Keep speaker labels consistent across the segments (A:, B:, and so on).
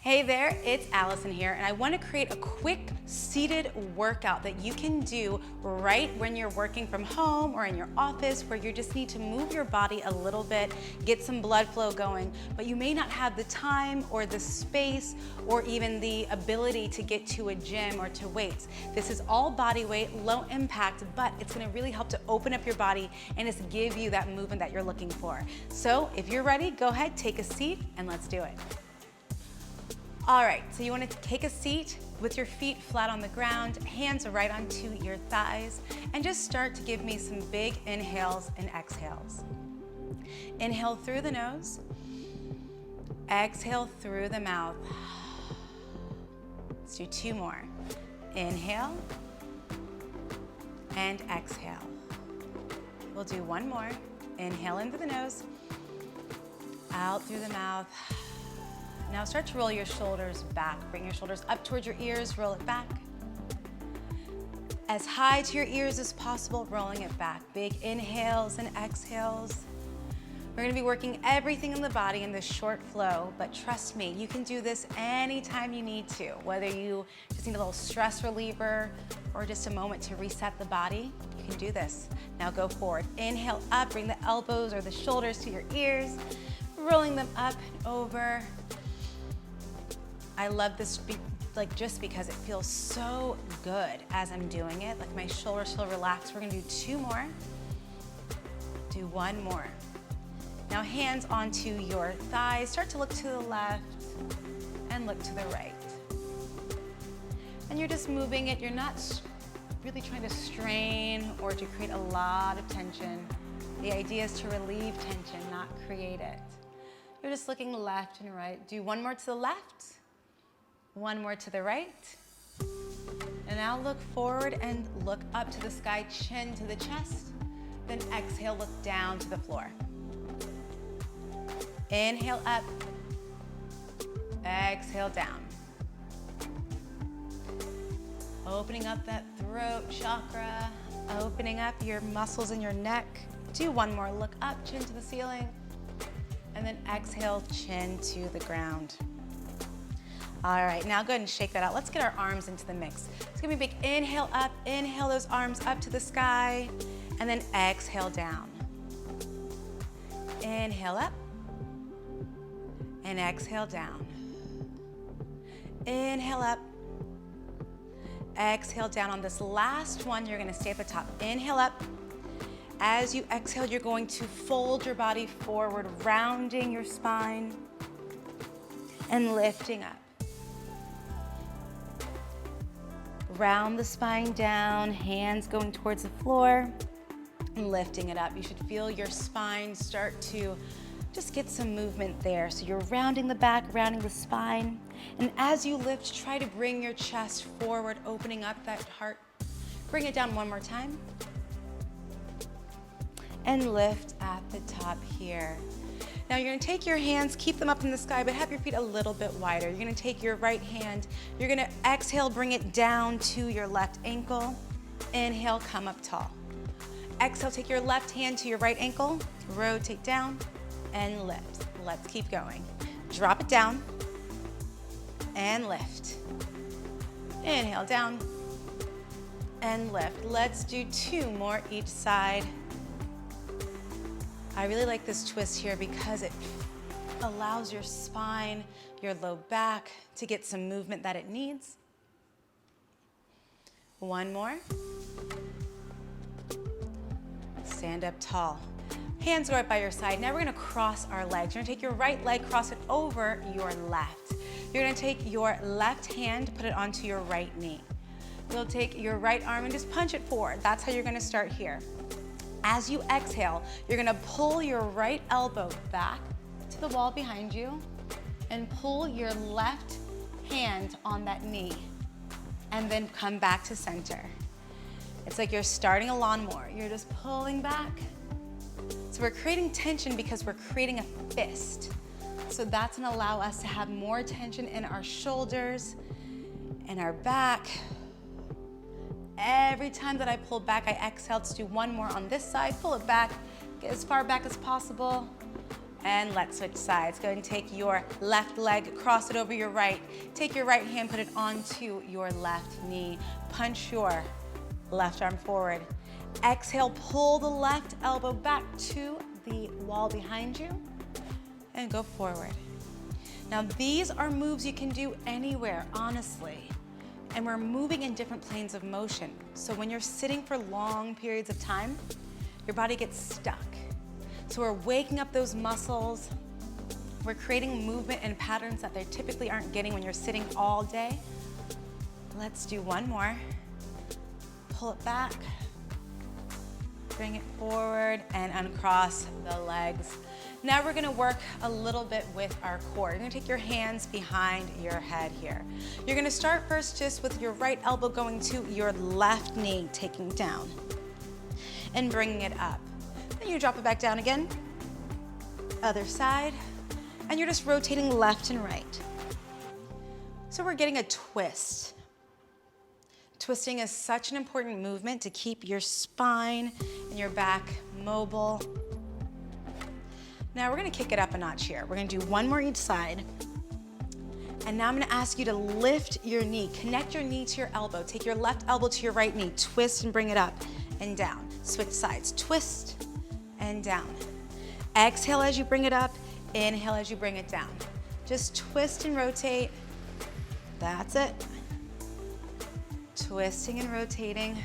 A: Hey there, it's Allison here, and I want to create a quick seated workout that you can do right when you're working from home or in your office, where you just need to move your body a little bit, get some blood flow going, but you may not have the time or the space or even the ability to get to a gym or to weights. This is all body weight, low impact, but it's going to really help to open up your body and just give you that movement that you're looking for. So if you're ready, go ahead, take a seat, and let's do it. All right, so you want to take a seat with your feet flat on the ground, hands right onto your thighs, and just start to give me some big inhales and exhales. Inhale through the nose, exhale through the mouth. Let's do two more. Inhale and exhale. We'll do one more. Inhale in through the nose, out through the mouth. Now start to roll your shoulders back. Bring your shoulders up towards your ears, roll it back. As high to your ears as possible, rolling it back. Big inhales and exhales. We're gonna be working everything in the body in this short flow, but trust me, you can do this anytime you need to, whether you just need a little stress reliever or just a moment to reset the body, you can do this. Now go forward. Inhale up, bring the elbows or the shoulders to your ears, rolling them up and over. I love this just because it feels so good as I'm doing it. Like my shoulders feel relaxed. We're gonna do two more. Do one more. Now hands onto your thighs. Start to look to the left and look to the right. And you're just moving it. You're not really trying to strain or to create a lot of tension. The idea is to relieve tension, not create it. You're just looking left and right. Do one more to the left. One more to the right. And now look forward and look up to the sky, chin to the chest. Then exhale, look down to the floor. Inhale up, exhale down. Opening up that throat chakra, opening up your muscles in your neck. Do one more, look up, chin to the ceiling. And then exhale, chin to the ground. All right, now go ahead and shake that out. Let's get our arms into the mix. It's gonna be a big inhale up, inhale those arms up to the sky, and then exhale down. Inhale up, and exhale down. Inhale up, exhale down. On this last one, you're gonna stay at the top. Inhale up. As you exhale, you're going to fold your body forward, rounding your spine, and lifting up. Round the spine down, hands going towards the floor and lifting it up. You should feel your spine start to just get some movement there. So you're rounding the back, rounding the spine. And as you lift, try to bring your chest forward, opening up that heart. Bring it down one more time. And lift at the top here. Now you're gonna take your hands, keep them up in the sky, but have your feet a little bit wider. You're gonna take your right hand, you're gonna exhale, bring it down to your left ankle. Inhale, come up tall. Exhale, take your left hand to your right ankle, rotate down, and lift. Let's keep going. Drop it down, and lift. Inhale, down, and lift. Let's do two more each side. I really like this twist here because it allows your spine, your low back to get some movement that it needs. One more. Stand up tall. Hands go right by your side. Now we're gonna cross our legs. You're gonna take your right leg, cross it over your left. You're gonna take your left hand, put it onto your right knee. You'll take your right arm and just punch it forward. That's how you're gonna start here. As you exhale, you're gonna pull your right elbow back to the wall behind you and pull your left hand on that knee and then come back to center. It's like you're starting a lawnmower. You're just pulling back. So we're creating tension because we're creating a fist. So that's gonna allow us to have more tension in our shoulders and our back. Every time that I pull back, I exhale. Let's do one more on this side. Pull it back, get as far back as possible, And let's switch sides. Go ahead and take your left leg, cross it over your right. Take your right hand, put it onto your left knee. Punch your left arm forward. Exhale, pull the left elbow back to the wall behind you and go forward. Now these are moves you can do anywhere, honestly. And we're moving in different planes of motion. So when you're sitting for long periods of time, your body gets stuck. So we're waking up those muscles. We're creating movement and patterns that they typically aren't getting when you're sitting all day. Let's do one more. Pull it back. Bring it forward and uncross the legs. Now we're gonna work a little bit with our core. You're gonna take your hands behind your head here. You're gonna start first just with your right elbow going to your left knee, taking down and bringing it up. Then you drop it back down again. Other side. And you're just rotating left and right. So we're getting a twist. Twisting is such an important movement to keep your spine and your back mobile. Now we're gonna kick it up a notch here. We're gonna do one more each side. And now I'm gonna ask you to lift your knee. Connect your knee to your elbow. Take your left elbow to your right knee. Twist and bring it up and down. Switch sides. Twist and down. Exhale as you bring it up. Inhale as you bring it down. Just twist and rotate. That's it. Twisting and rotating.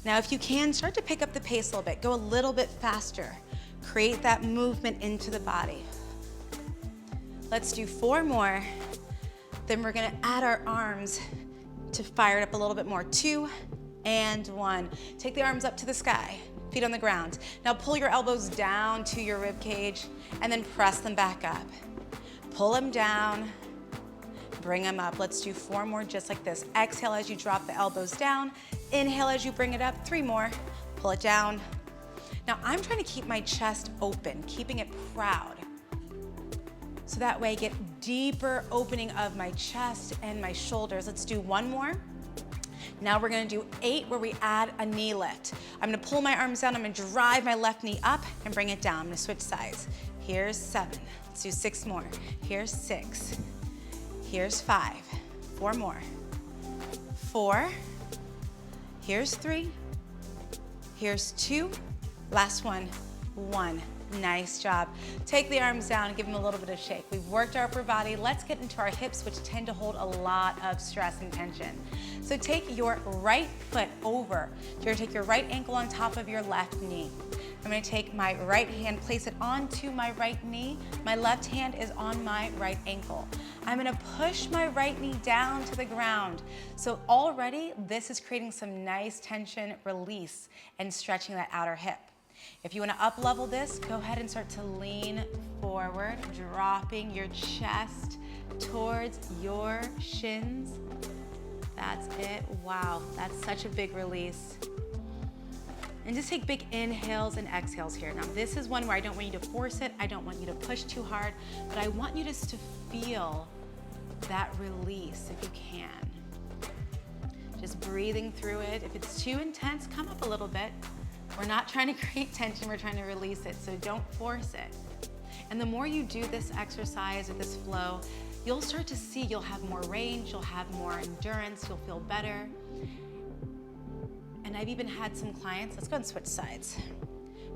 A: Now if you can, start to pick up the pace a little bit. Go a little bit faster. Create that movement into the body. Let's do 4 more. Then we're gonna add our arms to fire it up a little bit more. 2 and 1. Take the arms up to the sky, feet on the ground. Now pull your elbows down to your rib cage and then press them back up. Pull them down, bring them up. Let's do 4 more just like this. Exhale as you drop the elbows down. Inhale as you bring it up. 3 more. Pull it down. Now I'm trying to keep my chest open, keeping it proud. So that way I get deeper opening of my chest and my shoulders. Let's do 1 more. Now we're gonna do 8 where we add a knee lift. I'm gonna pull my arms down, I'm gonna drive my left knee up and bring it down. I'm gonna switch sides. Here's 7, let's do 6 more. Here's 6, here's 5, 4 more. 4, here's 3, here's 2, last one, 1. Nice job. Take the arms down and give them a little bit of shake. We've worked our upper body. Let's get into our hips, which tend to hold a lot of stress and tension. So take your right foot over. You're gonna take your right ankle on top of your left knee. I'm gonna take my right hand, place it onto my right knee. My left hand is on my right ankle. I'm gonna push my right knee down to the ground. So already this is creating some nice tension release and stretching that outer hip. If you want to up level this, go ahead and start to lean forward, dropping your chest towards your shins. That's it. Wow, that's such a big release. And just take big inhales and exhales here. Now this is one where I don't want you to force it. I don't want you to push too hard, but I want you just to feel that release if you can. Just breathing through it. If it's too intense, come up a little bit. We're not trying to create tension, we're trying to release it, so don't force it. And the more you do this exercise or this flow, you'll start to see you'll have more range, you'll have more endurance, you'll feel better. And I've even had some clients, let's go and switch sides.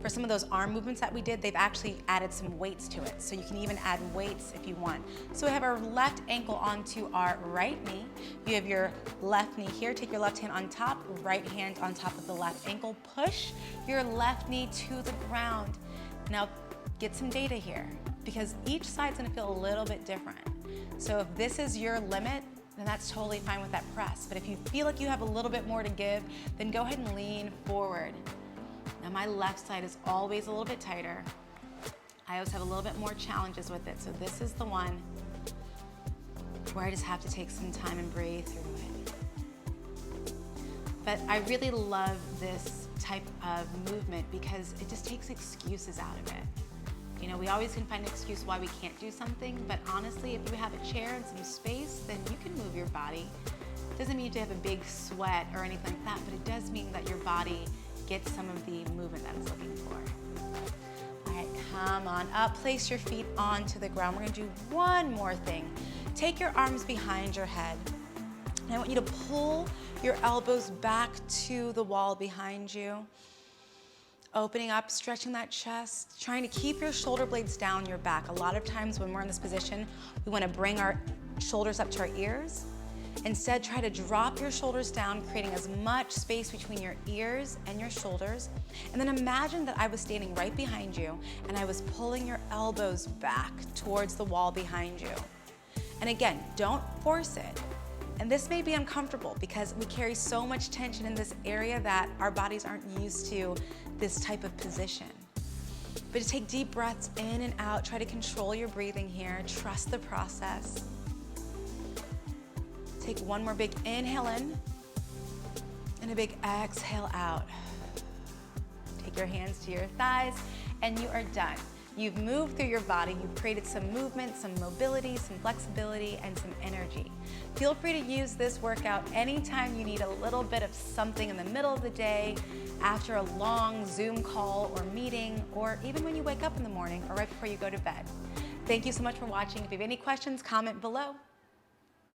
A: For some of those arm movements that we did, they've actually added some weights to it. So you can even add weights if you want. So we have our left ankle onto our right knee. You have your left knee here. Take your left hand on top, right hand on top of the left ankle. Push your left knee to the ground. Now get some data here because each side's gonna feel a little bit different. So if this is your limit, then that's totally fine with that press. But if you feel like you have a little bit more to give, then go ahead and lean forward. Now my left side is always a little bit tighter. I always have a little bit more challenges with it. So this is the one where I just have to take some time and breathe through it. But I really love this type of movement because it just takes excuses out of it. You know, we always can find an excuse why we can't do something, but honestly, if you have a chair and some space, then you can move your body. It doesn't mean you have to have a big sweat or anything like that, but it does mean that your body get some of the movement that it's looking for. All right, Come on up, place your feet onto the ground. We're gonna do one more thing. Take your arms behind your head. And I want you to pull your elbows back to the wall behind you. Opening up, stretching that chest, trying to keep your shoulder blades down your back. A lot of times when we're in this position, we wanna bring our shoulders up to our ears. Instead, try to drop your shoulders down, creating as much space between your ears and your shoulders. And then imagine that I was standing right behind you and I was pulling your elbows back towards the wall behind you. And again, don't force it. And this may be uncomfortable because we carry so much tension in this area that our bodies aren't used to this type of position. But just take deep breaths in and out. Try to control your breathing here. Trust the process. Take one more big inhale in and a big exhale out. Take your hands to your thighs and you are done. You've moved through your body, you've created some movement, some mobility, some flexibility, and some energy. Feel free to use this workout anytime you need a little bit of something in the middle of the day, after a long Zoom call or meeting, or even when you wake up in the morning or right before you go to bed. Thank you so much for watching. If you have any questions, comment below.